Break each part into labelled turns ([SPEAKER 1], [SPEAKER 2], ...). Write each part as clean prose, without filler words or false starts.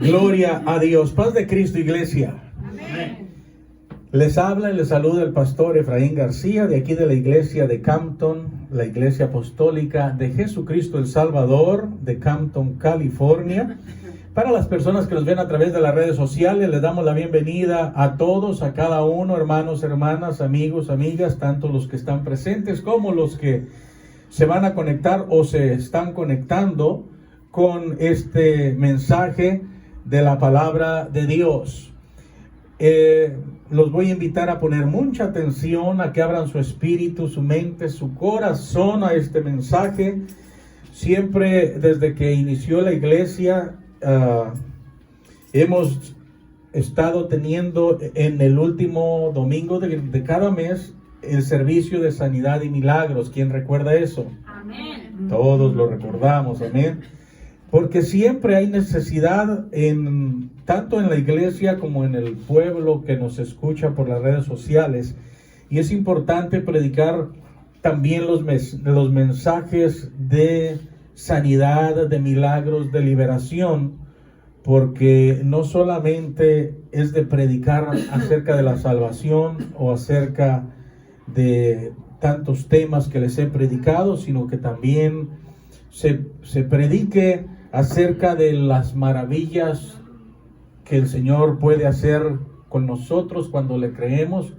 [SPEAKER 1] Gloria a Dios. Paz de Cristo, iglesia.
[SPEAKER 2] Amén.
[SPEAKER 1] Les habla y les saluda el pastor Efraín García, de aquí de la iglesia de Campton, la iglesia apostólica de Jesucristo el Salvador, de Campton, California. Para las personas que nos ven a través de las redes sociales, les damos la bienvenida a todos, a cada uno, hermanos, hermanas, amigos, amigas, tanto los que están presentes como los que se van a conectar o se están conectando con este mensaje de la palabra de Dios. Los voy a invitar a poner mucha atención, a que abran su espíritu, su mente, su corazón a este mensaje. Siempre desde que inició la iglesia, hemos estado teniendo en el último domingo de cada mes el servicio de sanidad y milagros. ¿Quién recuerda eso?
[SPEAKER 2] Amén.
[SPEAKER 1] Todos lo recordamos, amén. Porque siempre hay necesidad tanto en la iglesia como en el pueblo que nos escucha por las redes sociales. Y es importante predicar también los mensajes de sanidad, de milagros, de liberación, porque no solamente es de predicar acerca de la salvación o acerca de tantos temas que les he predicado, sino que también se predique acerca de las maravillas que el Señor puede hacer con nosotros cuando le creemos,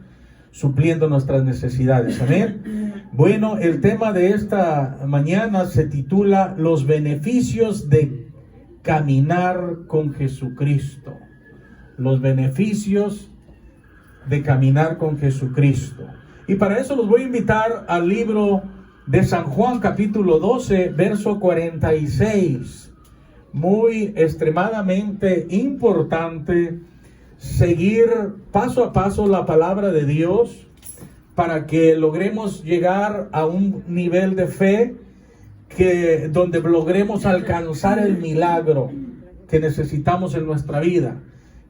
[SPEAKER 1] supliendo nuestras necesidades. Amén. Bueno, el tema de esta mañana se titula Los beneficios de caminar con Jesucristo. Los beneficios de caminar con Jesucristo. Y para eso los voy a invitar al libro de San Juan, capítulo 12, verso 46. Muy extremadamente importante seguir paso a paso la palabra de Dios para que logremos llegar a un nivel de fe donde logremos alcanzar el milagro que necesitamos en nuestra vida.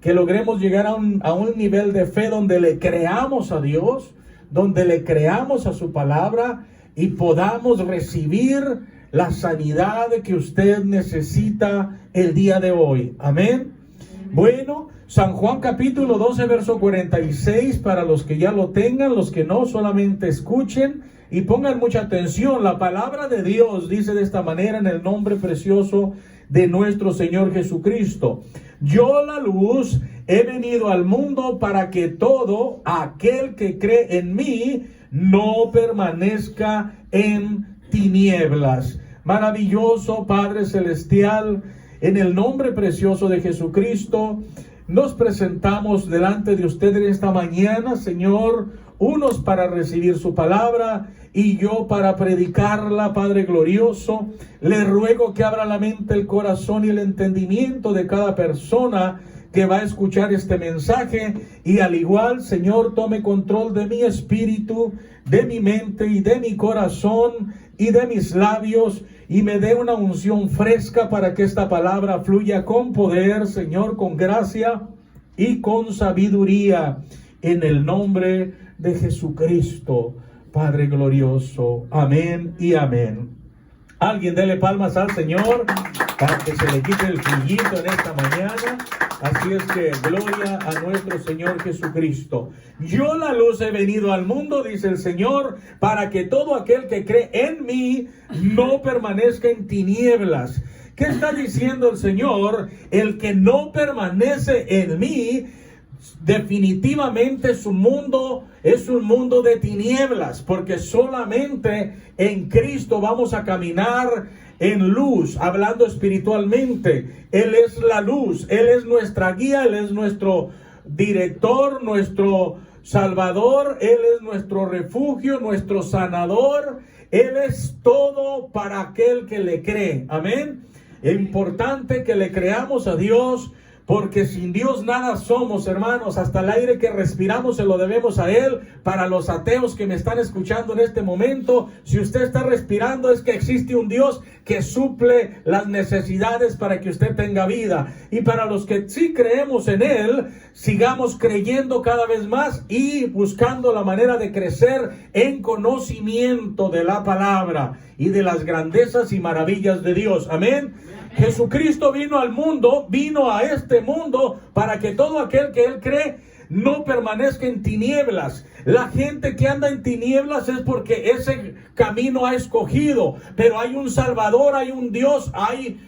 [SPEAKER 1] Que logremos llegar a un nivel de fe donde le creamos a Dios, donde le creamos a su palabra y podamos recibir la sanidad que usted necesita el día de hoy. Amén. Bueno, San Juan capítulo 12, verso 46, para los que ya lo tengan, los que no, solamente escuchen y pongan mucha atención. La palabra de Dios dice de esta manera, en el nombre precioso de nuestro Señor Jesucristo: yo, la luz, he venido al mundo para que todo aquel que cree en mí no permanezca en tinieblas. Maravilloso Padre Celestial, en el nombre precioso de Jesucristo, nos presentamos delante de usted en esta mañana, Señor, unos para recibir su palabra y yo para predicarla, Padre glorioso. Le ruego que abra la mente, el corazón y el entendimiento de cada persona que va a escuchar este mensaje, y al igual, Señor, tome control de mi espíritu, de mi mente y de mi corazón y de mis labios, y me dé una unción fresca para que esta palabra fluya con poder, Señor, con gracia y con sabiduría, en el nombre de Jesucristo, Padre glorioso. Amén y amén. Alguien dele palmas al Señor para que se le quite el frillito en esta mañana. Así es que gloria a nuestro Señor Jesucristo. Yo, la luz, he venido al mundo, dice el Señor, para que todo aquel que cree en mí no permanezca en tinieblas. ¿Qué está diciendo el Señor? El que no permanece en mí, definitivamente su mundo es un mundo de tinieblas, porque solamente en Cristo vamos a caminar en luz, hablando espiritualmente. Él es la luz, Él es nuestra guía, Él es nuestro director, nuestro salvador, Él es nuestro refugio, nuestro sanador. Él es todo para aquel que le cree. Amén. Es importante que le creamos a Dios, porque sin Dios nada somos, hermanos. Hasta el aire que respiramos se lo debemos a Él. Para los ateos que me están escuchando en este momento, si usted está respirando, es que existe un Dios que suple las necesidades para que usted tenga vida. Y para los que sí creemos en Él, sigamos creyendo cada vez más y buscando la manera de crecer en conocimiento de la palabra y de las grandezas y maravillas de Dios. Amén. Jesucristo vino al mundo, vino a este mundo para que todo aquel que Él cree no permanezca en tinieblas. La gente que anda en tinieblas es porque ese camino ha escogido, pero hay un Salvador, hay un Dios, hay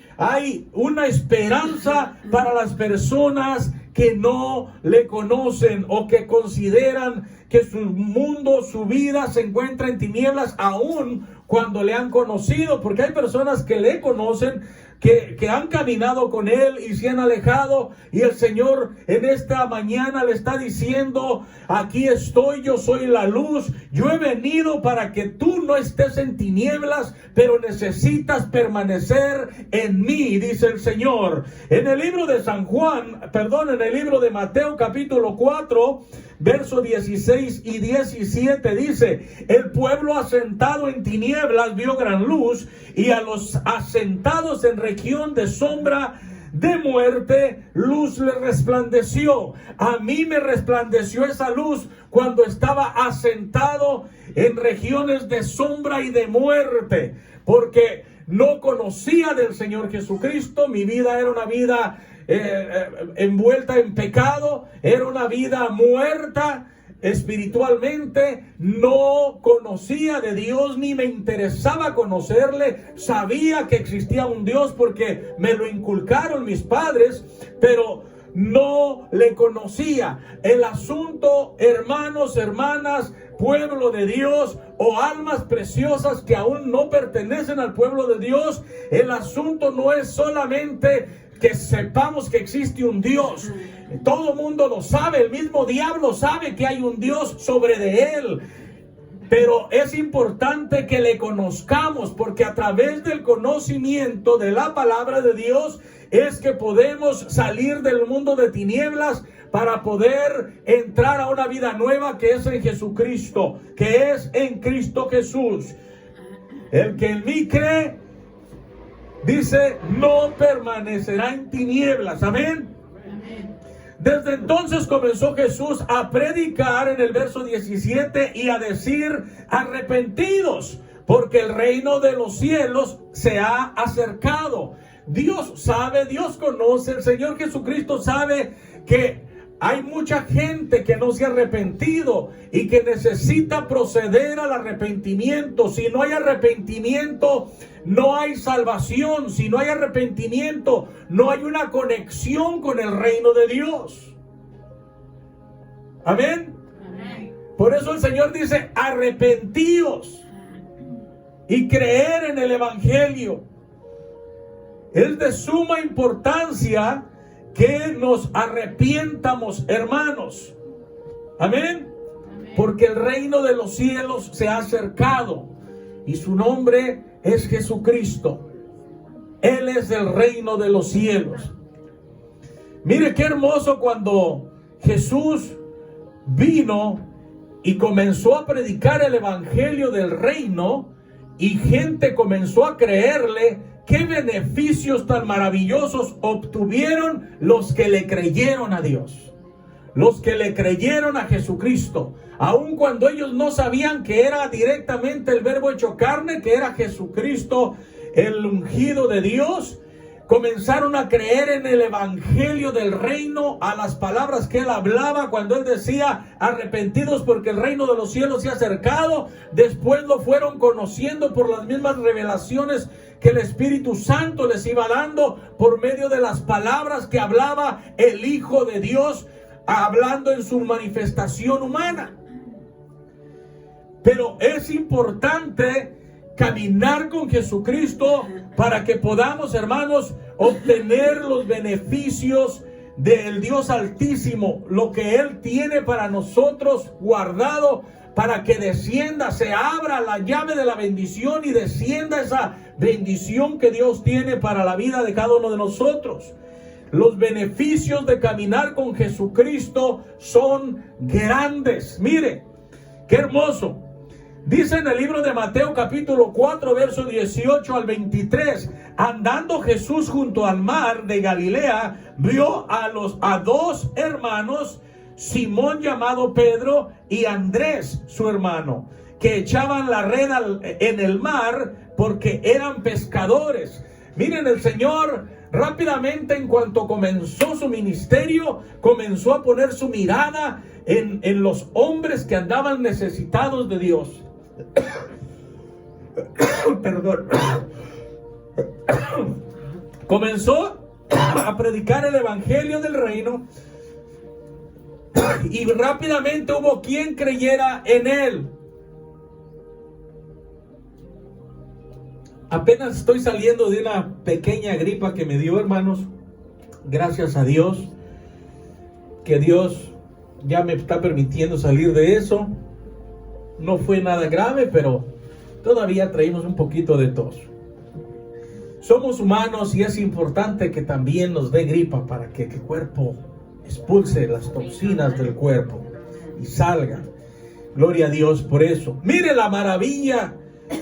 [SPEAKER 1] una esperanza para las personas que no le conocen o que consideran que su mundo, su vida se encuentra en tinieblas aún cuando le han conocido, porque hay personas que le conocen, que han caminado con Él y se han alejado, y el Señor en esta mañana le está diciendo: aquí estoy, yo soy la luz, yo he venido para que tú no estés en tinieblas, pero necesitas permanecer en mí, dice el Señor. En el libro de en el libro de Mateo capítulo 4, verso 16 y 17 dice: el pueblo asentado en tinieblas vio gran luz, y a los asentados en región de sombra de muerte, luz le resplandeció. A mí me resplandeció esa luz cuando estaba asentado en regiones de sombra y de muerte, porque no conocía del Señor Jesucristo. Mi vida era una vida envuelta en pecado, era una vida muerta espiritualmente. No conocía de Dios, ni me interesaba conocerle. Sabía que existía un Dios porque me lo inculcaron mis padres, pero no le conocía. El asunto, hermanos, hermanas, pueblo de Dios o almas preciosas que aún no pertenecen al pueblo de Dios, el asunto no es solamente que sepamos que existe un Dios. Todo mundo lo sabe, el mismo diablo sabe que hay un Dios sobre de él. Pero es importante que le conozcamos, porque a través del conocimiento de la palabra de Dios es que podemos salir del mundo de tinieblas para poder entrar a una vida nueva que es en Jesucristo, que es en Cristo Jesús. El que en mí cree, dice, no permanecerá en tinieblas. Amén. Desde entonces comenzó Jesús a predicar en el verso 17 y a decir: arrepentidos, porque el reino de los cielos se ha acercado. Dios sabe, Dios conoce, el Señor Jesucristo sabe que hay mucha gente que no se ha arrepentido y que necesita proceder al arrepentimiento. Si no hay arrepentimiento, no hay salvación. Si no hay arrepentimiento, no hay una conexión con el reino de Dios. Amén. Amén. Por eso el Señor dice: arrepentíos y creer en el Evangelio. Es de suma importancia que nos arrepientamos, hermanos. Amén. Porque el reino de los cielos se ha acercado y su nombre es Jesucristo. Él es el reino de los cielos. Mire qué hermoso cuando Jesús vino y comenzó a predicar el evangelio del reino y gente comenzó a creerle. ¿Qué beneficios tan maravillosos obtuvieron los que le creyeron a Dios? Los que le creyeron a Jesucristo, aun cuando ellos no sabían que era directamente el Verbo hecho carne, que era Jesucristo, el ungido de Dios. Comenzaron a creer en el evangelio del reino, a las palabras que él hablaba cuando él decía: arrepentidos porque el reino de los cielos se ha acercado. Después lo fueron conociendo por las mismas revelaciones que el Espíritu Santo les iba dando por medio de las palabras que hablaba el Hijo de Dios, hablando en su manifestación humana. Pero es importante caminar con Jesucristo para que podamos, hermanos, obtener los beneficios del Dios Altísimo, lo que Él tiene para nosotros guardado, para que descienda, se abra la llave de la bendición y descienda esa bendición que Dios tiene para la vida de cada uno de nosotros. Los beneficios de caminar con Jesucristo son grandes. Mire, qué hermoso. Dice en el libro de Mateo capítulo 4, verso 18 al 23, andando Jesús junto al mar de Galilea, vio a dos hermanos, Simón llamado Pedro y Andrés su hermano, que echaban la red en el mar porque eran pescadores. Miren, el Señor rápidamente, en cuanto comenzó su ministerio, comenzó a poner su mirada en los hombres que andaban necesitados de Dios. Perdón. Comenzó a predicar el evangelio del reino y rápidamente hubo quien creyera en él. Apenas estoy saliendo de una pequeña gripa que me dio, hermanos. Gracias a Dios, que Dios ya me está permitiendo salir de eso. No fue nada grave, pero todavía traímos un poquito de tos. Somos humanos y es importante que también nos dé gripa para que el cuerpo expulse las toxinas del cuerpo y salga. Gloria a Dios por eso. Mire la maravilla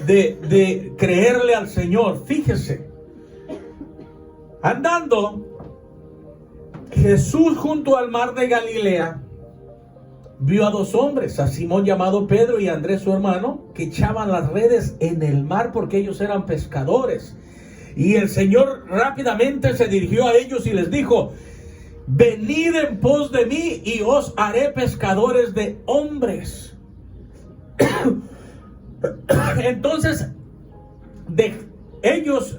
[SPEAKER 1] de creerle al Señor. Fíjese, andando Jesús junto al mar de Galilea, vio a dos hombres, a Simón llamado Pedro y a Andrés su hermano, que echaban las redes en el mar porque ellos eran pescadores. Y el Señor rápidamente se dirigió a ellos y les dijo: venid en pos de mí y os haré pescadores de hombres. Entonces, ellos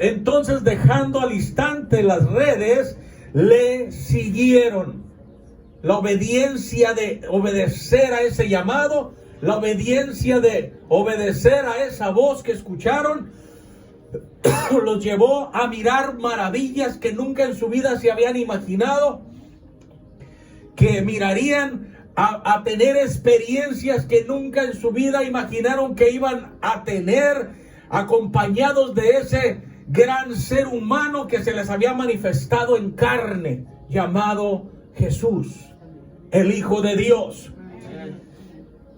[SPEAKER 1] dejando al instante las redes, le siguieron. La obediencia de obedecer a ese llamado, la obediencia de obedecer a esa voz que escucharon, los llevó a mirar maravillas que nunca en su vida se habían imaginado, que mirarían a tener experiencias que nunca en su vida imaginaron que iban a tener, acompañados de ese gran ser humano que se les había manifestado en carne, llamado Jesús, el Hijo de Dios.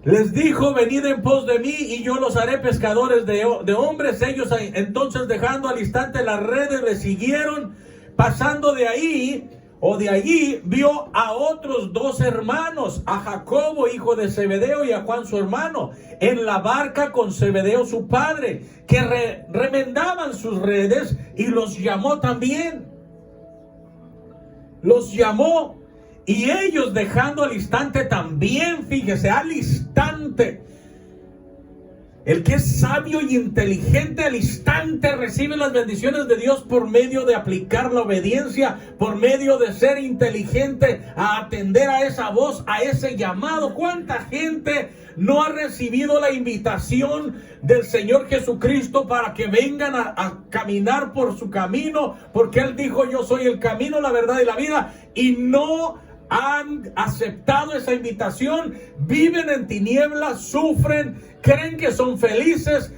[SPEAKER 1] Les dijo: venid en pos de mí y yo los haré pescadores de hombres. Ellos entonces, dejando al instante las redes, le siguieron. Pasando de ahí o de allí, vio a otros dos hermanos, a Jacobo hijo de Zebedeo y a Juan su hermano, en la barca con Zebedeo su padre, que remendaban sus redes, y los llamó también. Los llamó. Y ellos, dejando al instante también, fíjese, al instante. El que es sabio y inteligente al instante recibe las bendiciones de Dios por medio de aplicar la obediencia, por medio de ser inteligente a atender a esa voz, a ese llamado. ¿Cuánta gente no ha recibido la invitación del Señor Jesucristo para que vengan a caminar por su camino? Porque Él dijo: yo soy el camino, la verdad y la vida, y no han aceptado esa invitación, viven en tinieblas, sufren, creen que son felices,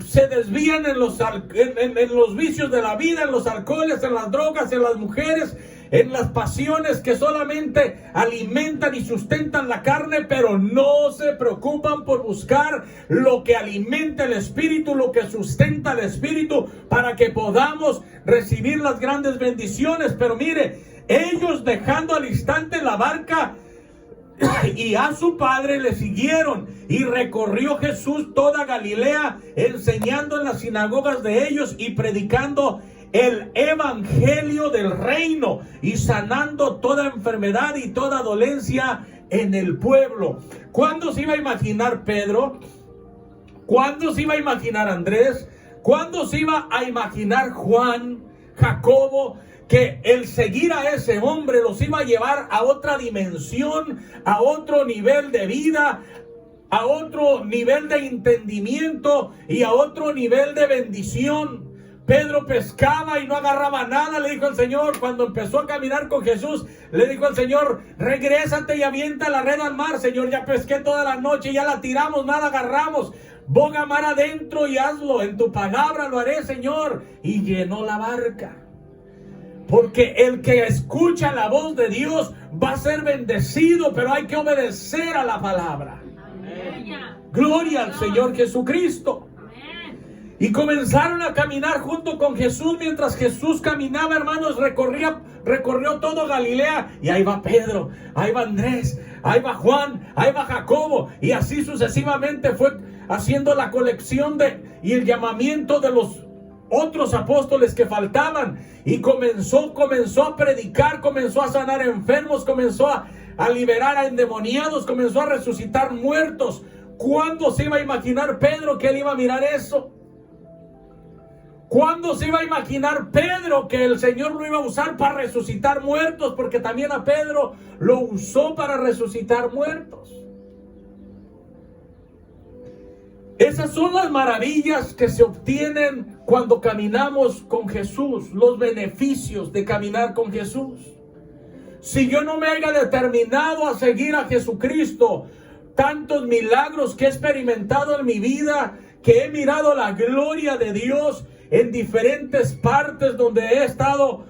[SPEAKER 1] se desvían en los vicios de la vida, en los alcoholes, en las drogas, en las mujeres, en las pasiones que solamente alimentan y sustentan la carne, pero no se preocupan por buscar lo que alimenta el espíritu, lo que sustenta el espíritu, para que podamos recibir las grandes bendiciones. Pero mire, ellos, dejando al instante la barca y a su padre, le siguieron, y recorrió Jesús toda Galilea, enseñando en las sinagogas de ellos y predicando el evangelio del reino y sanando toda enfermedad y toda dolencia en el pueblo. ¿Cuándo se iba a imaginar Pedro? ¿Cuándo se iba a imaginar Andrés? ¿Cuándo se iba a imaginar Juan, Jacobo, que el seguir a ese hombre los iba a llevar a otra dimensión, a otro nivel de vida, a otro nivel de entendimiento y a otro nivel de bendición? Pedro pescaba y no agarraba nada. Le dijo al Señor, cuando empezó a caminar con Jesús, le dijo al Señor: regrésate y avienta la red al mar. Señor, ya pesqué toda la noche, ya la tiramos, nada agarramos. Boga mar adentro y hazlo, en tu palabra lo haré, Señor. Y llenó la barca. Porque el que escucha la voz de Dios va a ser bendecido, pero hay que obedecer a la palabra. Amén. Gloria al Señor Jesucristo. Amén. Y comenzaron a caminar junto con Jesús. Mientras Jesús caminaba, hermanos, recorrió todo Galilea. Y ahí va Pedro, ahí va Andrés, ahí va Juan, ahí va Jacobo. Y así sucesivamente fue haciendo la colección y el llamamiento de los otros apóstoles que faltaban, y comenzó a predicar, comenzó a sanar enfermos, comenzó a liberar a endemoniados, comenzó a resucitar muertos. ¿Cuándo se iba a imaginar Pedro que él iba a mirar eso? ¿Cuándo se iba a imaginar Pedro que el Señor lo iba a usar para resucitar muertos? Porque también a Pedro lo usó para resucitar muertos. Esas son las maravillas que se obtienen cuando caminamos con Jesús, los beneficios de caminar con Jesús. Si yo no me haya determinado a seguir a Jesucristo, tantos milagros que he experimentado en mi vida, que he mirado la gloria de Dios en diferentes partes donde he estado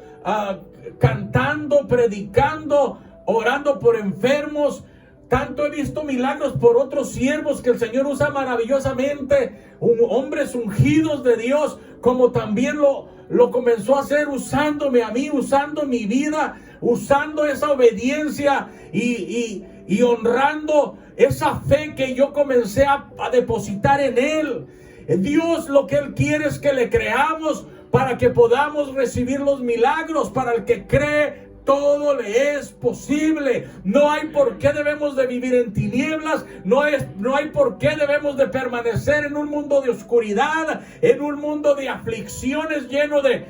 [SPEAKER 1] cantando, predicando, orando por enfermos. Tanto he visto milagros por otros siervos que el Señor usa maravillosamente, hombres ungidos de Dios, como también lo comenzó a hacer usándome a mí, usando mi vida, usando esa obediencia y honrando esa fe que yo comencé a depositar en Él. Dios lo que Él quiere es que le creamos para que podamos recibir los milagros. Para el que cree, todo le es posible. No hay por qué debemos de vivir en tinieblas. No hay por qué debemos de permanecer en un mundo de oscuridad, en un mundo de aflicciones lleno de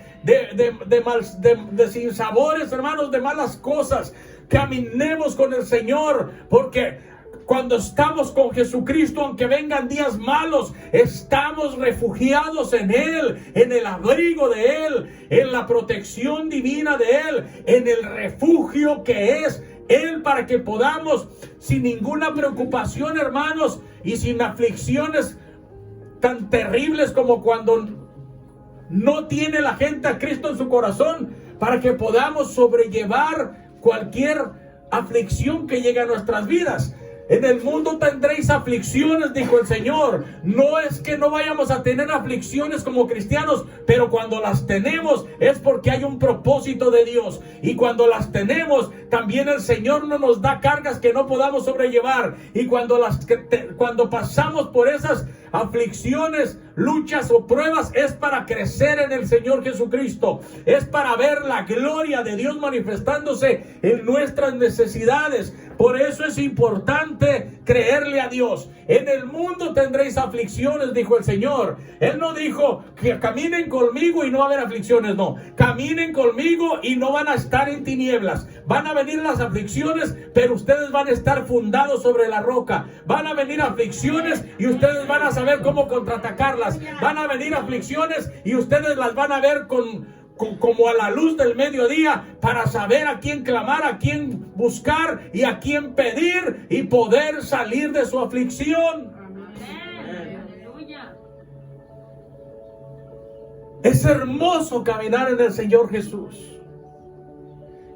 [SPEAKER 1] sinsabores, hermanos, de malas cosas. Caminemos con el Señor, porque cuando estamos con Jesucristo, aunque vengan días malos, estamos refugiados en Él, en el abrigo de Él, en la protección divina de Él, en el refugio que es Él, para que podamos, sin ninguna preocupación, hermanos, y sin aflicciones tan terribles como cuando no tiene la gente a Cristo en su corazón, para que podamos sobrellevar cualquier aflicción que llegue a nuestras vidas. En el mundo tendréis aflicciones, dijo el Señor. No es que no vayamos a tener aflicciones como cristianos, pero cuando las tenemos es porque hay un propósito de Dios. Y cuando las tenemos, también el Señor no nos da cargas que no podamos sobrellevar. Y cuando pasamos por esas aflicciones, luchas o pruebas, es para crecer en el Señor Jesucristo. Es para ver la gloria de Dios manifestándose en nuestras necesidades. Por eso es importante creerle a Dios. En el mundo tendréis aflicciones, dijo el Señor. Él no dijo que caminen conmigo y no va a haber aflicciones, no. Caminen conmigo y no van a estar en tinieblas. Van a venir las aflicciones, pero ustedes van a estar fundados sobre la roca. Van a venir aflicciones y ustedes van a saber cómo contraatacarlas. Van a venir aflicciones y ustedes las van a ver como a la luz del mediodía, para saber a quién clamar, a quién buscar y a quién pedir, y poder salir de su aflicción. Es hermoso caminar en el Señor Jesús.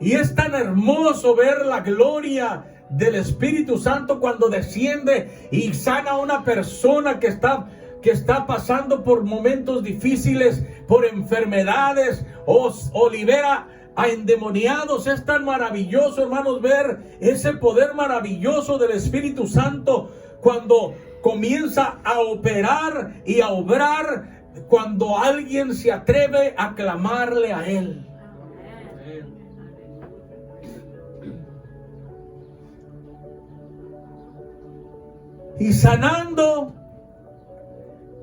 [SPEAKER 1] Y es tan hermoso ver la gloria del Espíritu Santo cuando desciende y sana a una persona que está pasando por momentos difíciles, por enfermedades, o libera a endemoniados. Es tan maravilloso, hermanos, ver ese poder maravilloso del Espíritu Santo cuando comienza a operar y a obrar, cuando alguien se atreve a clamarle a Él. Y sanando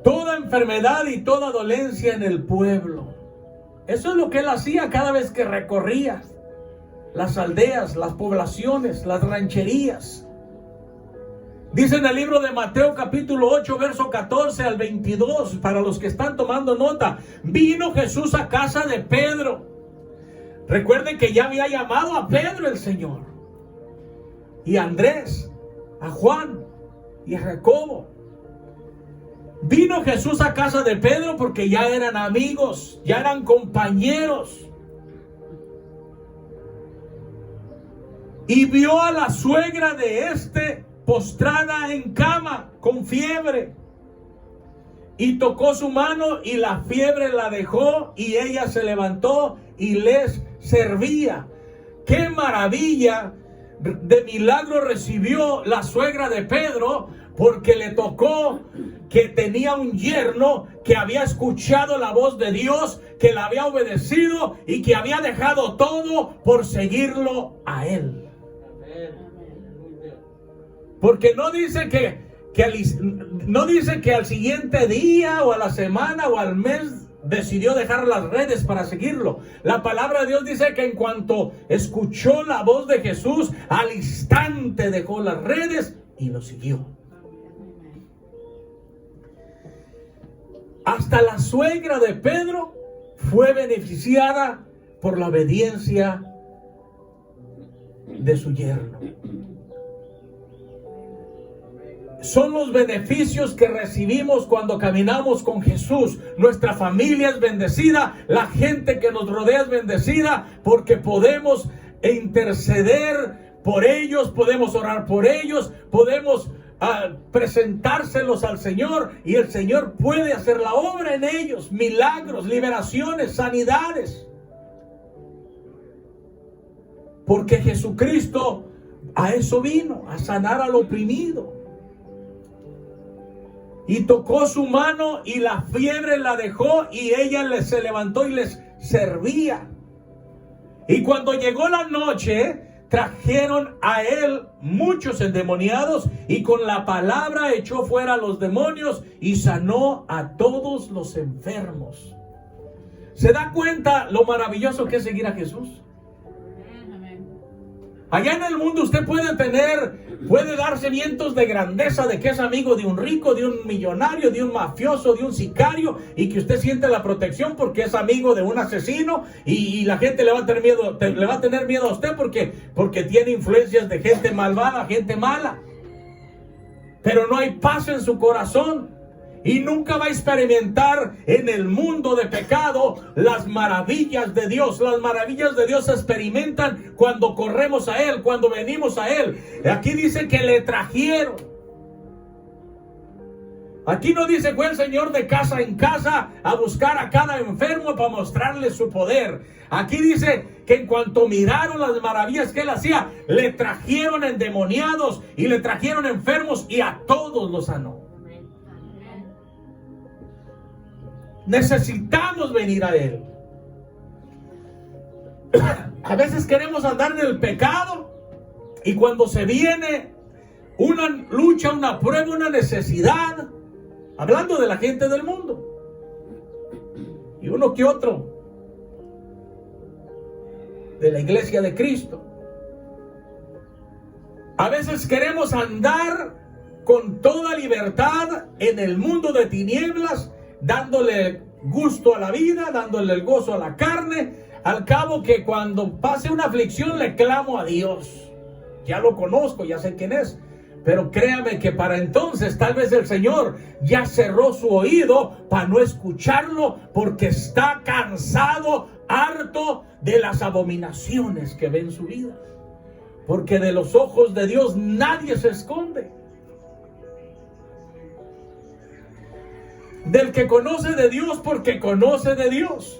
[SPEAKER 1] toda enfermedad y toda dolencia en el pueblo. Eso es lo que Él hacía cada vez que recorría las aldeas, las poblaciones, las rancherías. Dice en el libro de Mateo capítulo 8, verso 14 al 22, para los que están tomando nota: vino Jesús a casa de Pedro. Recuerden que ya había llamado a Pedro el Señor, y a Andrés, a Juan y a Jacobo. Vino Jesús a casa de Pedro porque ya eran amigos, ya eran compañeros. Y vio a la suegra de postrada en cama con fiebre. Y tocó su mano y la fiebre la dejó y ella se levantó y les servía. ¡Qué maravilla de milagro recibió la suegra de Pedro! porque le tocó que tenía un yerno que había escuchado la voz de Dios, que la había obedecido y que había dejado todo por seguirlo a él. Porque no dice no dice que al siguiente día o a la semana o al mes decidió dejar las redes para seguirlo. La palabra de Dios dice que en cuanto escuchó la voz de Jesús, al instante dejó las redes y lo siguió. Hasta la suegra de Pedro fue beneficiada por la obediencia de su yerno. Son los beneficios que recibimos cuando caminamos con Jesús. Nuestra familia es bendecida, la gente que nos rodea es bendecida, porque podemos interceder por ellos, podemos orar por ellos, podemos presentárselos al Señor, y el Señor puede hacer la obra en ellos, milagros, liberaciones, sanidades. Porque Jesucristo a eso vino, a sanar al oprimido. Y tocó su mano y la fiebre la dejó, y ella se levantó y les servía. Y cuando llegó la noche, trajeron a él muchos endemoniados, y con la palabra echó fuera a los demonios y sanó a todos los enfermos. ¿Se da cuenta lo maravilloso que es seguir a Jesús? Allá en el mundo usted puede darse vientos de grandeza de que es amigo de un rico, de un millonario, de un mafioso, de un sicario, y que usted siente la protección porque es amigo de un asesino, y la gente le va a tener miedo a usted porque tiene influencias de gente malvada, gente mala. Pero no hay paz en su corazón. Y nunca va a experimentar en el mundo de pecado las maravillas de Dios. Las maravillas de Dios se experimentan cuando corremos a Él, cuando venimos a Él. Aquí dice que le trajeron. Aquí no dice fue el Señor de casa en casa a buscar a cada enfermo para mostrarle su poder. Aquí dice que en cuanto miraron las maravillas que Él hacía, le trajeron endemoniados y le trajeron enfermos, y a todos los sanó. Necesitamos venir a Él. A veces queremos andar en el pecado, y cuando se viene una lucha, una prueba, una necesidad, hablando de la gente del mundo, y uno que otro de la iglesia de Cristo, a veces queremos andar con toda libertad en el mundo de tinieblas, dándole gusto a la vida, dándole el gozo a la carne. Al cabo que cuando pase una aflicción le clamo a Dios. Ya lo conozco, ya sé quién es. Pero créame que para entonces tal vez el Señor ya cerró su oído para no escucharlo, porque está cansado, harto de las abominaciones que ve en su vida. Porque de los ojos de Dios nadie se esconde. Del que conoce de Dios, porque conoce de Dios.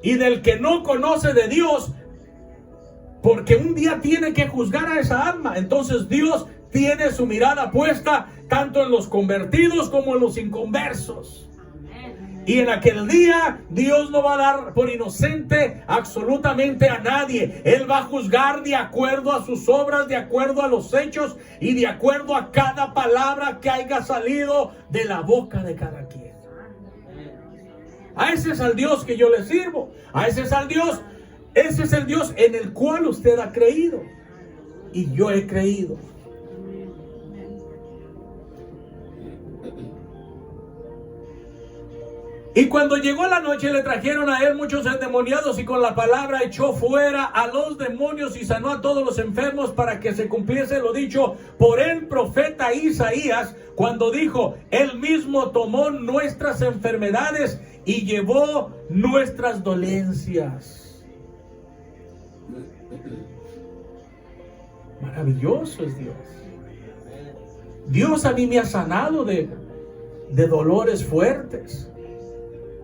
[SPEAKER 1] Y del que no conoce de Dios, porque un día tiene que juzgar a esa alma. Entonces Dios tiene su mirada puesta tanto en los convertidos como en los inconversos. Y en aquel día Dios no va a dar por inocente absolutamente a nadie. Él va a juzgar de acuerdo a sus obras, de acuerdo a los hechos y de acuerdo a cada palabra que haya salido de la boca de cada quien. A ese es al Dios que yo le sirvo. A ese es al Dios. Ese es el Dios en el cual usted ha creído. Y yo he creído. Y cuando llegó la noche le trajeron a él muchos endemoniados, y con la palabra echó fuera a los demonios y sanó a todos los enfermos, para que se cumpliese lo dicho por el profeta Isaías, cuando dijo: Él mismo tomó nuestras enfermedades y llevó nuestras dolencias. Maravilloso es Dios. Dios a mí me ha sanado de dolores fuertes,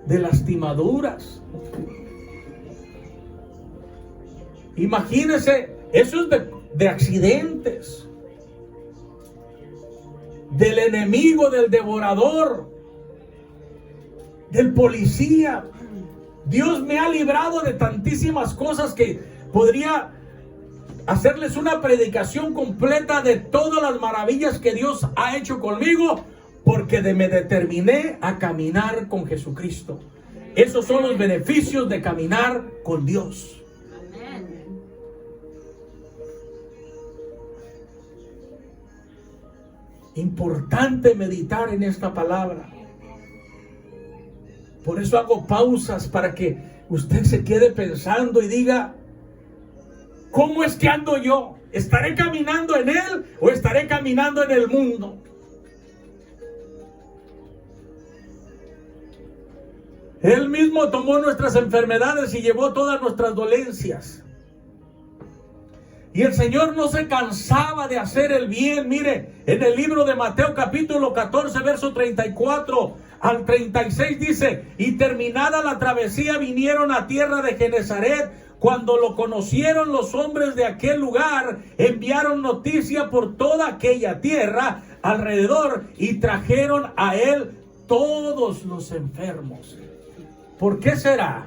[SPEAKER 1] de lastimaduras. Imagínense, eso es de accidentes, del enemigo, del devorador, del policía. Dios me ha librado de tantísimas cosas que podría hacerles una predicación completa de todas las maravillas que Dios ha hecho conmigo, porque me determiné a caminar con Jesucristo. Esos son los beneficios de caminar con Dios. Importante meditar en esta palabra. Por eso hago pausas para que usted se quede pensando y diga: ¿cómo es que ando yo? ¿Estaré caminando en Él o estaré caminando en el mundo? Él mismo tomó nuestras enfermedades y llevó todas nuestras dolencias. Y el Señor no se cansaba de hacer el bien. Mire, en el libro de Mateo capítulo 14, verso 34 al 36 dice: y terminada la travesía vinieron a tierra de Genezaret. Cuando lo conocieron los hombres de aquel lugar, enviaron noticia por toda aquella tierra alrededor y trajeron a él todos los enfermos. ¿Por qué será?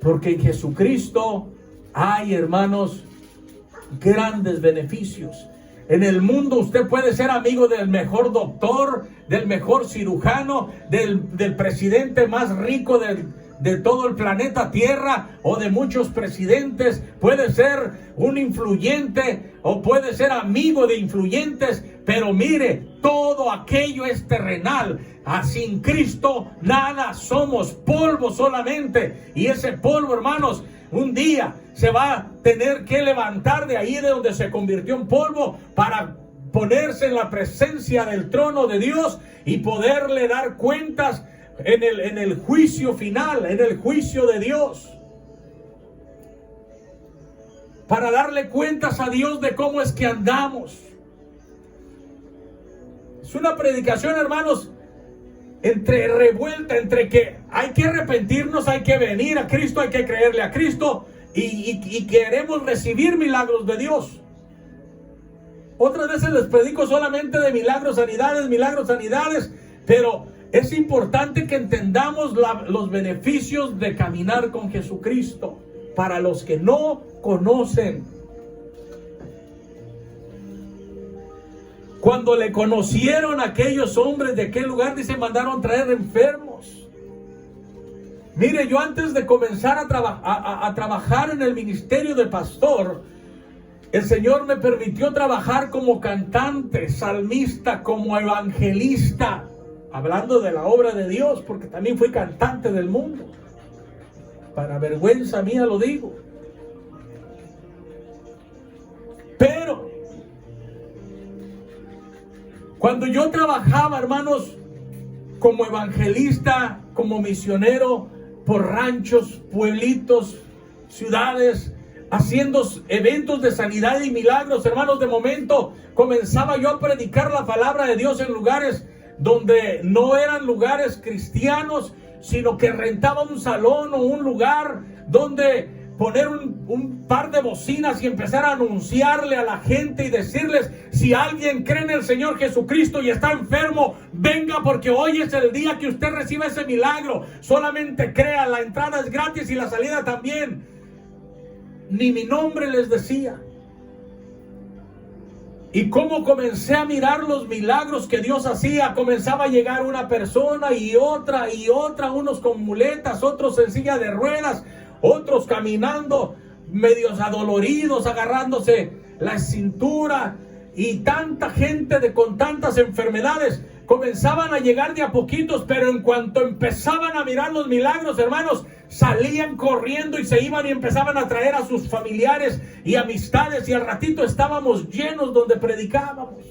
[SPEAKER 1] Porque en Jesucristo hay, hermanos, grandes beneficios. En el mundo usted puede ser amigo del mejor doctor, del mejor cirujano, del presidente más rico de todo el planeta Tierra, o de muchos presidentes. Puede ser un influyente o puede ser amigo de influyentes, pero mire, todo aquello es terrenal. Sin Cristo nada, somos polvo solamente, y ese polvo, hermanos, un día se va a tener que levantar de ahí de donde se convirtió en polvo, para ponerse en la presencia del trono de Dios y poderle dar cuentas en el juicio final, en el juicio de Dios, para darle cuentas a Dios de cómo es que andamos. Es una predicación, hermanos, entre revuelta, entre que hay que arrepentirnos, hay que venir a Cristo, hay que creerle a Cristo, y queremos recibir milagros de Dios. Otras veces les predico solamente de milagros, sanidades, pero es importante que entendamos los beneficios de caminar con Jesucristo para los que no conocen. Cuando le conocieron aquellos hombres de aquel lugar, dice, mandaron traer enfermos. Mire, yo antes de comenzar a trabajar en el ministerio de pastor, el Señor me permitió trabajar como cantante, salmista, como evangelista, hablando de la obra de Dios, porque también fui cantante del mundo. Para vergüenza mía lo digo. Pero cuando yo trabajaba, hermanos, como evangelista, como misionero, por ranchos, pueblitos, ciudades, haciendo eventos de sanidad y milagros, hermanos, de momento comenzaba yo a predicar la palabra de Dios en lugares donde no eran lugares cristianos, sino que rentaba un salón o un lugar donde poner un par de bocinas y empezar a anunciarle a la gente y decirles: si alguien cree en el Señor Jesucristo y está enfermo, venga, porque hoy es el día que usted reciba ese milagro. Solamente crea, la entrada es gratis y la salida también. Ni mi nombre les decía. Y como comencé a mirar los milagros que Dios hacía, comenzaba a llegar una persona y otra, unos con muletas, otros en silla de ruedas, otros caminando medios adoloridos, agarrándose la cintura, y tanta gente con tantas enfermedades comenzaban a llegar de a poquitos, pero en cuanto empezaban a mirar los milagros, hermanos, salían corriendo y se iban y empezaban a traer a sus familiares y amistades, y al ratito estábamos llenos donde predicábamos.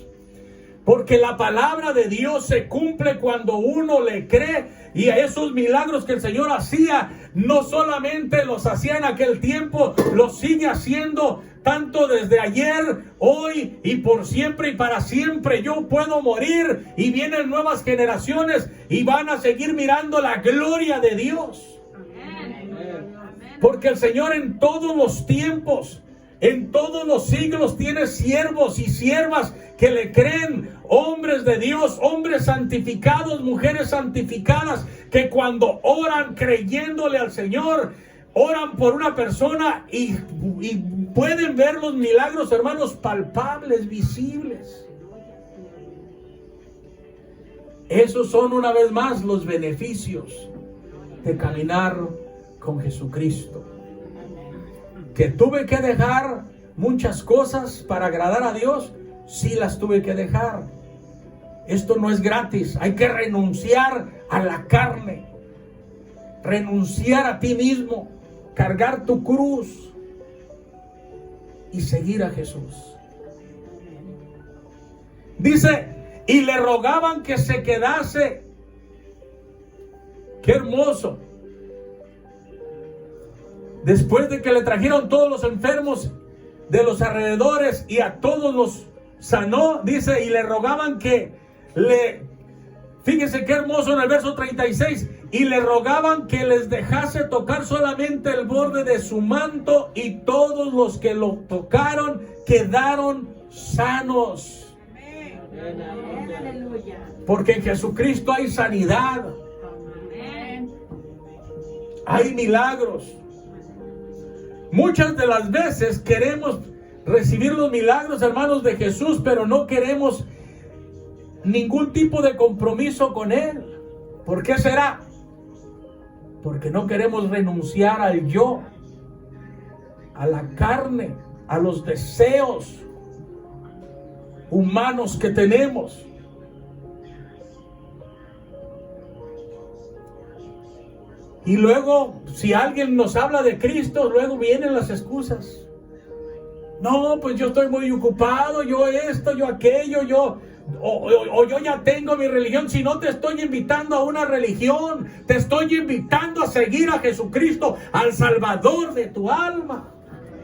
[SPEAKER 1] Porque la palabra de Dios se cumple cuando uno le cree, y a esos milagros que el Señor hacía, no solamente los hacía en aquel tiempo, los sigue haciendo tanto desde ayer, hoy y por siempre y para siempre. Yo puedo morir y vienen nuevas generaciones y van a seguir mirando la gloria de Dios. Porque el Señor en todos los tiempos En todos los siglos tiene siervos y siervas que le creen, hombres de Dios, hombres santificados, mujeres santificadas, que cuando oran creyéndole al Señor, oran por una persona y pueden ver los milagros, hermanos, palpables, visibles. Esos son una vez más los beneficios de caminar con Jesucristo. Que tuve que dejar muchas cosas para agradar a Dios, sí las tuve que dejar. Esto no es gratis, hay que renunciar a la carne, renunciar a ti mismo, cargar tu cruz y seguir a Jesús. Dice, y le rogaban que se quedase. Qué hermoso. Después de que le trajeron todos los enfermos de los alrededores y a todos los sanó, dice, y le rogaban que fíjense qué hermoso en el verso 36, y le rogaban que les dejase tocar solamente el borde de su manto, y todos los que lo tocaron quedaron sanos. Porque en Jesucristo hay sanidad, hay milagros. Muchas de las veces queremos recibir los milagros, hermanos, de Jesús, pero no queremos ningún tipo de compromiso con Él. ¿Por qué será? Porque no queremos renunciar al yo, a la carne, a los deseos humanos que tenemos. Y luego, si alguien nos habla de Cristo, luego vienen las excusas. No, pues yo estoy muy ocupado, yo esto, yo aquello, yo ya tengo mi religión. Si no te estoy invitando a una religión, te estoy invitando a seguir a Jesucristo, al Salvador de tu alma.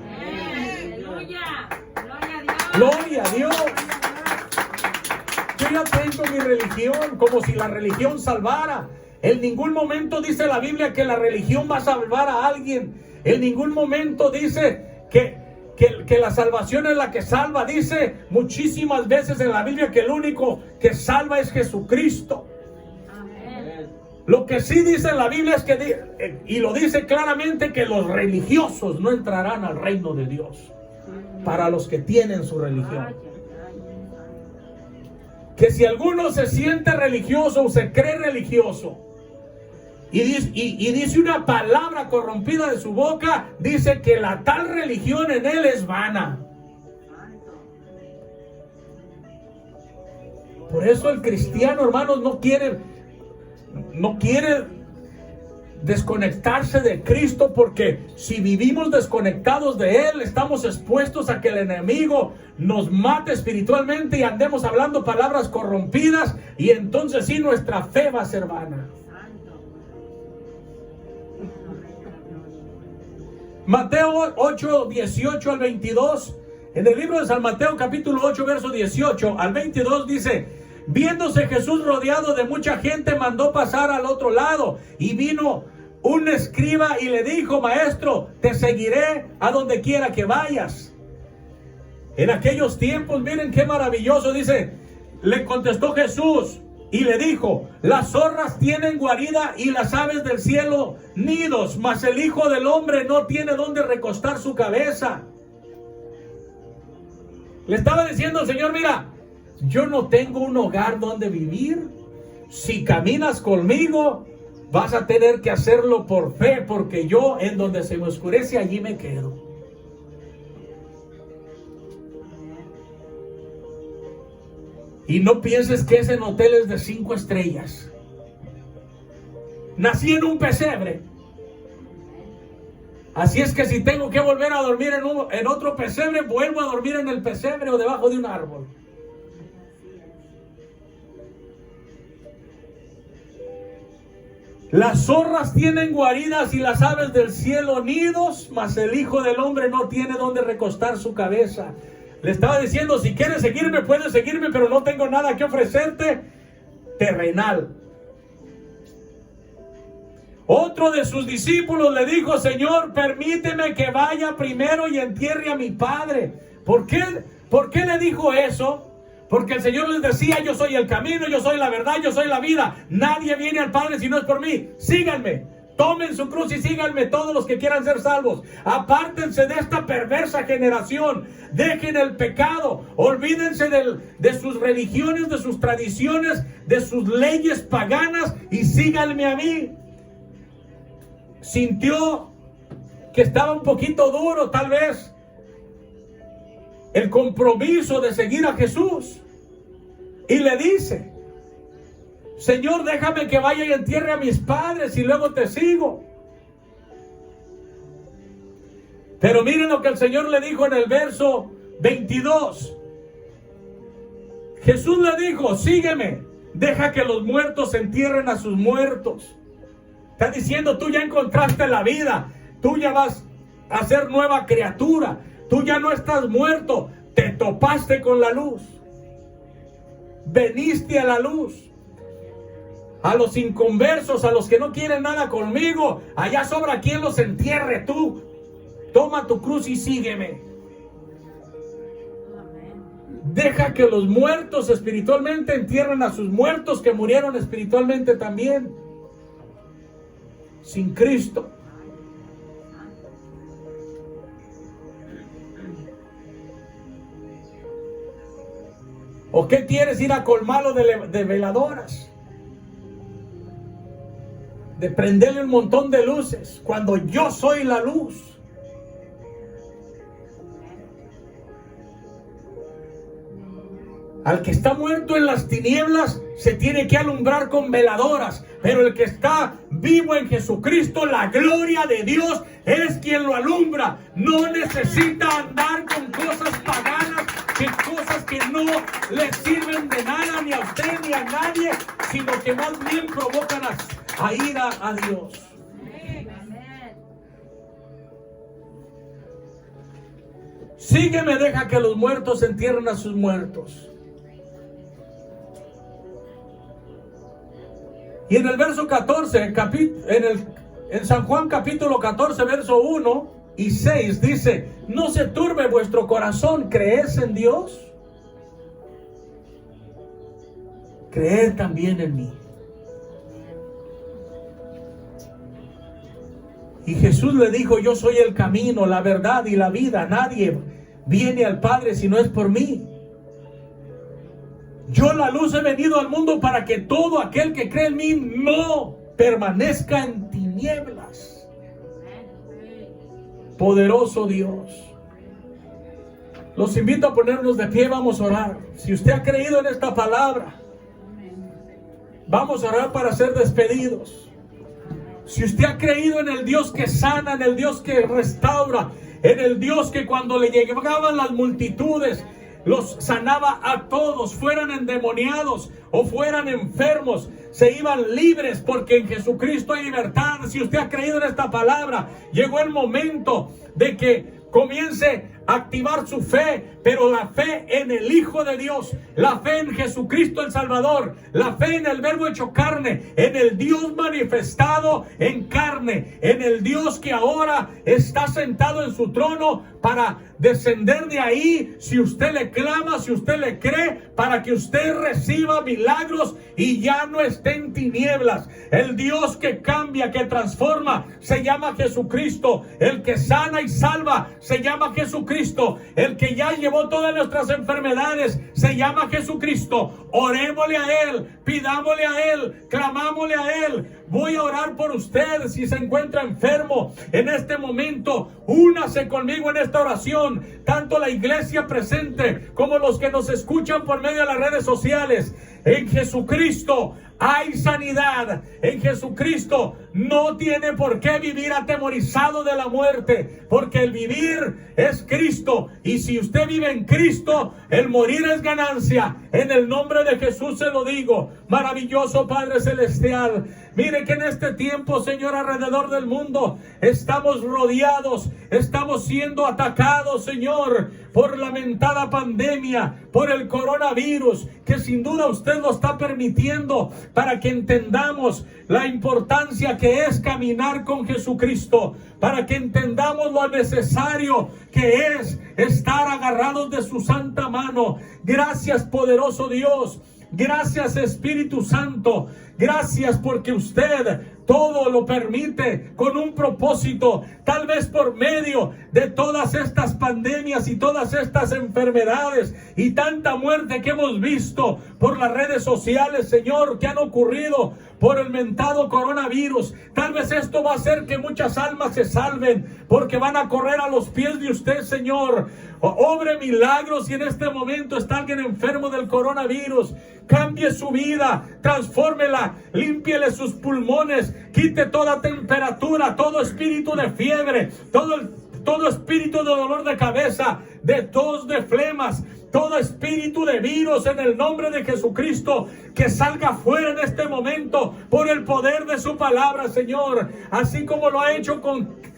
[SPEAKER 2] Aleluya, gloria a Dios.
[SPEAKER 1] Gloria a Dios. Yo ya tengo mi religión, como si la religión salvara. En ningún momento dice la Biblia que la religión va a salvar a alguien. En ningún momento dice que la salvación es la que salva. Dice muchísimas veces en la Biblia que el único que salva es Jesucristo. Amén. Lo que sí dice en la Biblia es que, y lo dice claramente, que los religiosos no entrarán al reino de Dios. Para los que tienen su religión. Que si alguno se siente religioso o se cree religioso y dice una palabra corrompida de su boca, dice que la tal religión en él es vana. Por eso el cristiano, hermanos, no quiere desconectarse de Cristo, porque si vivimos desconectados de Él, estamos expuestos a que el enemigo nos mate espiritualmente y andemos hablando palabras corrompidas, y entonces sí, nuestra fe va a ser vana. Mateo 8, 18 al 22. En el libro de San Mateo capítulo 8, verso 18 al 22 dice: viéndose Jesús rodeado de mucha gente, mandó pasar al otro lado, y vino un escriba y le dijo: maestro, te seguiré a donde quiera que vayas. En aquellos tiempos, miren qué maravilloso, dice, le contestó Jesús y le dijo: las zorras tienen guarida y las aves del cielo nidos, mas el Hijo del Hombre no tiene donde recostar su cabeza. Le estaba diciendo el Señor: mira, yo no tengo un hogar donde vivir. Si caminas conmigo, vas a tener que hacerlo por fe, porque yo, en donde se me oscurece, allí me quedo. Y no pienses que ese hotel es de 5 estrellas. Nací en un pesebre. Así es que si tengo que volver a dormir en otro pesebre, vuelvo a dormir en el pesebre o debajo de un árbol. Las zorras tienen guaridas y las aves del cielo nidos, mas el Hijo del Hombre no tiene donde recostar su cabeza. Le estaba diciendo: si quieres seguirme, puedes seguirme, pero no tengo nada que ofrecerte terrenal. Otro de sus discípulos le dijo: Señor, permíteme que vaya primero y entierre a mi padre. ¿Por qué le dijo eso? Porque el Señor les decía: yo soy el camino, yo soy la verdad, yo soy la vida. Nadie viene al Padre si no es por mí. Síganme, tomen su cruz y síganme todos los que quieran ser salvos. Apártense de esta perversa generación. Dejen el pecado. Olvídense de sus religiones, de sus tradiciones, de sus leyes paganas y síganme a mí. Sintió que estaba un poquito duro, tal vez, el compromiso de seguir a Jesús. Y le dice: Señor, déjame que vaya y entierre a mis padres y luego te sigo. Pero miren lo que el Señor le dijo en el verso 22. Jesús le dijo: sígueme, deja que los muertos entierren a sus muertos. Está diciendo: tú ya encontraste la vida, tú ya vas a ser nueva criatura, tú ya no estás muerto, te topaste con la luz, veniste a la luz. A los inconversos, a los que no quieren nada conmigo, allá sobra quien los entierre. Tú toma tu cruz y sígueme. Deja que los muertos espiritualmente entierren a sus muertos que murieron espiritualmente también, sin Cristo. ¿O qué quieres ir a colmarlo de veladoras? De prenderle un montón de luces, cuando yo soy la luz. Al que está muerto en las tinieblas se tiene que alumbrar con veladoras, pero el que está vivo en Jesucristo, la gloria de Dios es quien lo alumbra. No necesita andar con cosas paganas, que cosas que no le sirven de nada ni a usted ni a nadie, sino que más bien provocan a ira a Dios. Sígueme, deja que los muertos entierren a sus muertos. Y en el verso 14, en San Juan capítulo 14, verso 1 y 6, dice: no se turbe vuestro corazón, ¿creéis en Dios? Creed también en mí. Y Jesús le dijo: yo soy el camino, la verdad y la vida. Nadie viene al Padre si no es por mí. Yo, la luz, he venido al mundo para que todo aquel que cree en mí no permanezca en tinieblas. Poderoso Dios. Los invito a ponernos de pie, vamos a orar. Si usted ha creído en esta palabra, vamos a orar para ser despedidos. Si usted ha creído en el Dios que sana, en el Dios que restaura, en el Dios que cuando le llegaban las multitudes, los sanaba a todos, fueran endemoniados o fueran enfermos, se iban libres, porque en Jesucristo hay libertad. Si usted ha creído en esta palabra, llegó el momento de que comience a activar su fe, pero la fe en el Hijo de Dios, la fe en Jesucristo el Salvador, la fe en el Verbo hecho carne, en el Dios manifestado en carne, en el Dios que ahora está sentado en su trono para descender de ahí, si usted le clama, si usted le cree, para que usted reciba milagros y ya no esté en tinieblas. El Dios que cambia, que transforma, se llama Jesucristo. El que sana y salva se llama Jesucristo. El que ya llevó todas nuestras enfermedades se llama Jesucristo. Orémosle a Él, pidámosle a Él, clamámosle a Él. Voy a orar por usted si se encuentra enfermo en este momento. Únase conmigo en esta oración, tanto la iglesia presente como los que nos escuchan por medio de las redes sociales. En Jesucristo hay sanidad. En Jesucristo no tiene por qué vivir atemorizado de la muerte, porque el vivir es Cristo. Y si usted vive en Cristo, el morir es ganancia. En el nombre de Jesús se lo digo. Maravilloso Padre Celestial, mire que en este tiempo, Señor, alrededor del mundo estamos rodeados, estamos siendo atacados, Señor, por la lamentada pandemia, por el coronavirus, que sin duda usted lo está permitiendo para que entendamos la importancia que que es caminar con Jesucristo, para que entendamos lo necesario que es estar agarrados de su santa mano. Gracias, poderoso Dios. Gracias, Espíritu Santo. Gracias porque usted todo lo permite con un propósito. Tal vez por medio de todas estas pandemias y todas estas enfermedades y tanta muerte que hemos visto por las redes sociales, Señor, que han ocurrido por el mentado coronavirus. Tal vez esto va a hacer que muchas almas se salven, porque van a correr a los pies de usted, Señor. Obre milagros. Si en este momento está alguien enfermo del coronavirus, cambie su vida, transfórmela, límpiele sus pulmones, quite toda temperatura, todo espíritu de fiebre, todo espíritu de dolor de cabeza, de tos, de flemas, todo espíritu de virus, en el nombre de Jesucristo, que salga fuera en este momento por el poder de su palabra, Señor. Así como lo ha hecho con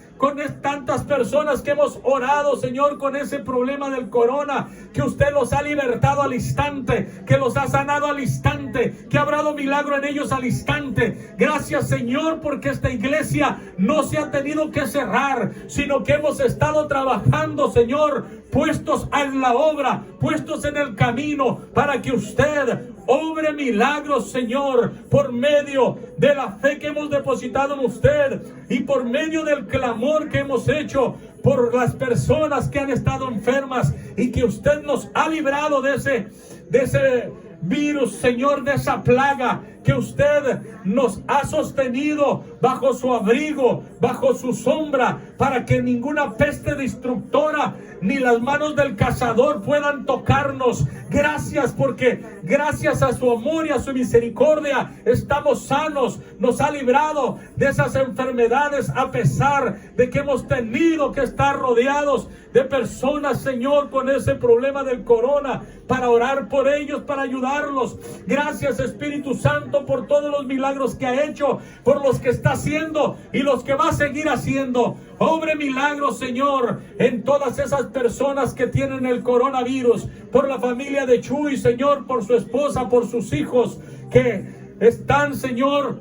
[SPEAKER 1] tantas personas que hemos orado, Señor, con ese problema del corona, que usted los ha libertado al instante, que los ha sanado al instante, que ha obrado milagro en ellos al instante. Gracias, Señor, porque esta iglesia no se ha tenido que cerrar, sino que hemos estado trabajando, Señor, puestos en la obra, puestos en el camino, para que usted obre milagros, Señor, por medio de la fe que hemos depositado en usted y por medio del clamor que hemos hecho por las personas que han estado enfermas, y que usted nos ha librado de ese virus, Señor, de esa plaga, que usted nos ha sostenido bajo su abrigo, bajo su sombra, para que ninguna peste destructora ni las manos del cazador puedan tocarnos. Gracias, porque gracias a su amor y a su misericordia estamos sanos. Nos ha librado de esas enfermedades, a pesar de que hemos tenido que estar rodeados de personas, Señor, con ese problema del corona, para orar por ellos, para ayudarlos. Gracias, Espíritu Santo, por todos los milagros que ha hecho, por los que está haciendo y los que va a seguir haciendo. Obre milagros, Señor, en todas esas personas que tienen el coronavirus, por la familia de Chuy, Señor, por su esposa, por sus hijos que están, Señor,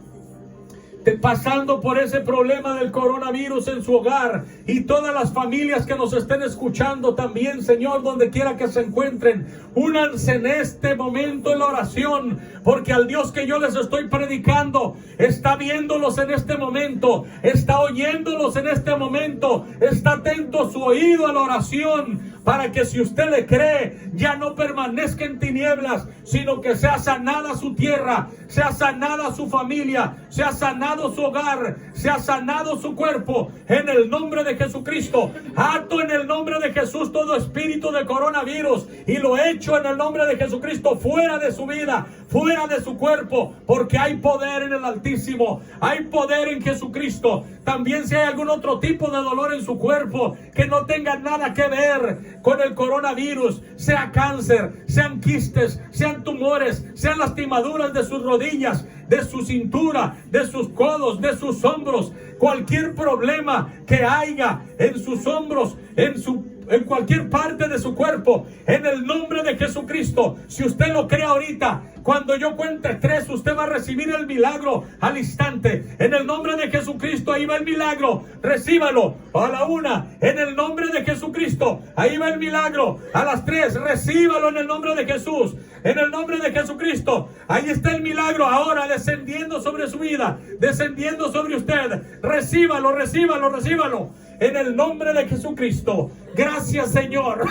[SPEAKER 1] pasando por ese problema del coronavirus en su hogar, y todas las familias que nos estén escuchando también, Señor, donde quiera que se encuentren. Únanse en este momento en la oración, porque al Dios que yo les estoy predicando está viéndolos en este momento, está oyéndolos en este momento, está atento su oído a la oración, para que, si usted le cree, ya no permanezca en tinieblas, sino que sea sanada su tierra, sea sanada su familia, sea sanado su hogar, sea sanado su cuerpo, en el nombre de Jesucristo. Ato en el nombre de Jesús todo espíritu de coronavirus, y lo echo en el nombre de Jesucristo fuera de su vida, fuera de su cuerpo, porque hay poder en el Altísimo, hay poder en Jesucristo. También, si hay algún otro tipo de dolor en su cuerpo que no tenga nada que ver con el coronavirus, sea cáncer, sean quistes, sean tumores, sean lastimaduras de sus rodillas, de su cintura, de sus codos, de sus hombros, cualquier problema que haya en sus hombros, en cualquier parte de su cuerpo, en el nombre de Jesucristo, si usted lo cree ahorita, cuando yo cuente 3, usted va a recibir el milagro al instante. En el nombre de Jesucristo, ahí va el milagro, recíbalo. A la 1, en el nombre de Jesucristo, ahí va el milagro. A las 3, recíbalo en el nombre de Jesús. En el nombre de Jesucristo, ahí está el milagro ahora descendiendo sobre su vida, descendiendo sobre usted. Recíbalo, recíbalo, recíbalo. En el nombre de Jesucristo. Gracias, Señor.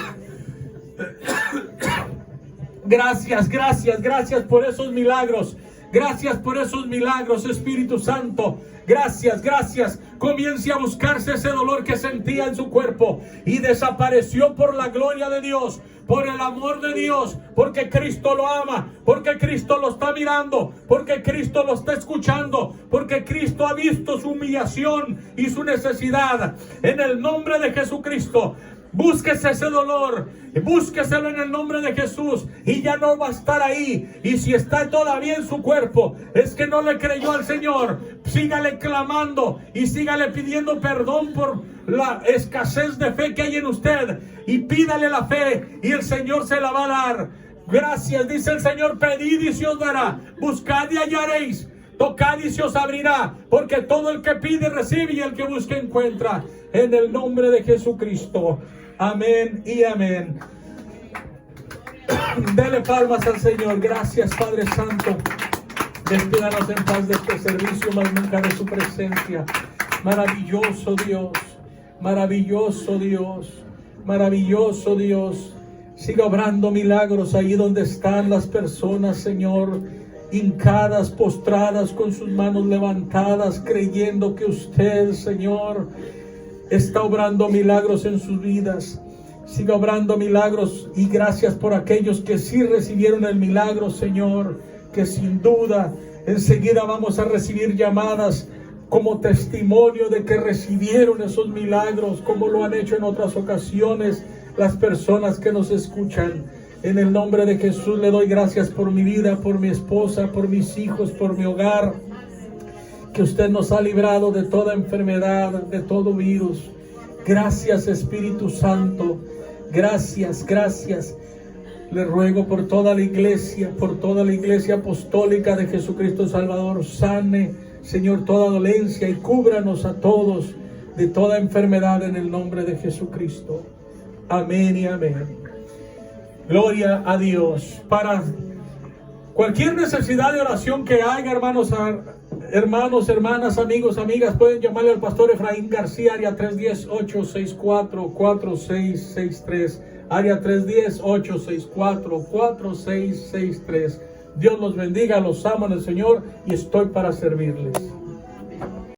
[SPEAKER 1] Gracias, gracias, gracias por esos milagros. Gracias por esos milagros, Espíritu Santo. Gracias, gracias. Comience a buscarse ese dolor que sentía en su cuerpo y desapareció por la gloria de Dios, por el amor de Dios, porque Cristo lo ama, porque Cristo lo está mirando, porque Cristo lo está escuchando, porque Cristo ha visto su humillación y su necesidad. En el nombre de Jesucristo, búsquese ese dolor, búsqueselo en el nombre de Jesús, y ya no va a estar ahí. Y si está todavía en su cuerpo, es que no le creyó al Señor. Sígale clamando y sígale pidiendo perdón por la escasez de fe que hay en usted, y pídale la fe y el Señor se la va a dar. Gracias, dice el Señor, pedid y se os dará, buscad y hallaréis, Tocad y se os abrirá, porque todo el que pide recibe y el que busca encuentra. En el nombre de Jesucristo. Amén y amén. Dele palmas al Señor. Gracias, Padre Santo. Despídanos en paz de este servicio, más nunca de su presencia. Maravilloso Dios, maravilloso Dios, maravilloso Dios. Siga obrando milagros ahí donde están las personas, Señor, hincadas, postradas, con sus manos levantadas, creyendo que usted, Señor, está obrando milagros en sus vidas. Siga obrando milagros, y gracias por aquellos que sí recibieron el milagro, Señor, que sin duda enseguida vamos a recibir llamadas como testimonio de que recibieron esos milagros, como lo han hecho en otras ocasiones las personas que nos escuchan. En el nombre de Jesús le doy gracias por mi vida, por mi esposa, por mis hijos, por mi hogar, que usted nos ha librado de toda enfermedad, de todo virus. Gracias, Espíritu Santo. Gracias, gracias. Le ruego por toda la iglesia apostólica de Jesucristo Salvador. Sane, Señor, toda dolencia y cúbranos a todos de toda enfermedad en el nombre de Jesucristo. Amén y amén. Gloria a Dios. Para cualquier necesidad de oración que haya, hermanos, hermanas, amigos, amigas, pueden llamarle al pastor Efraín García, área 310-864-4663, área 310-864-4663. Dios los bendiga, los amo en el Señor y estoy para servirles.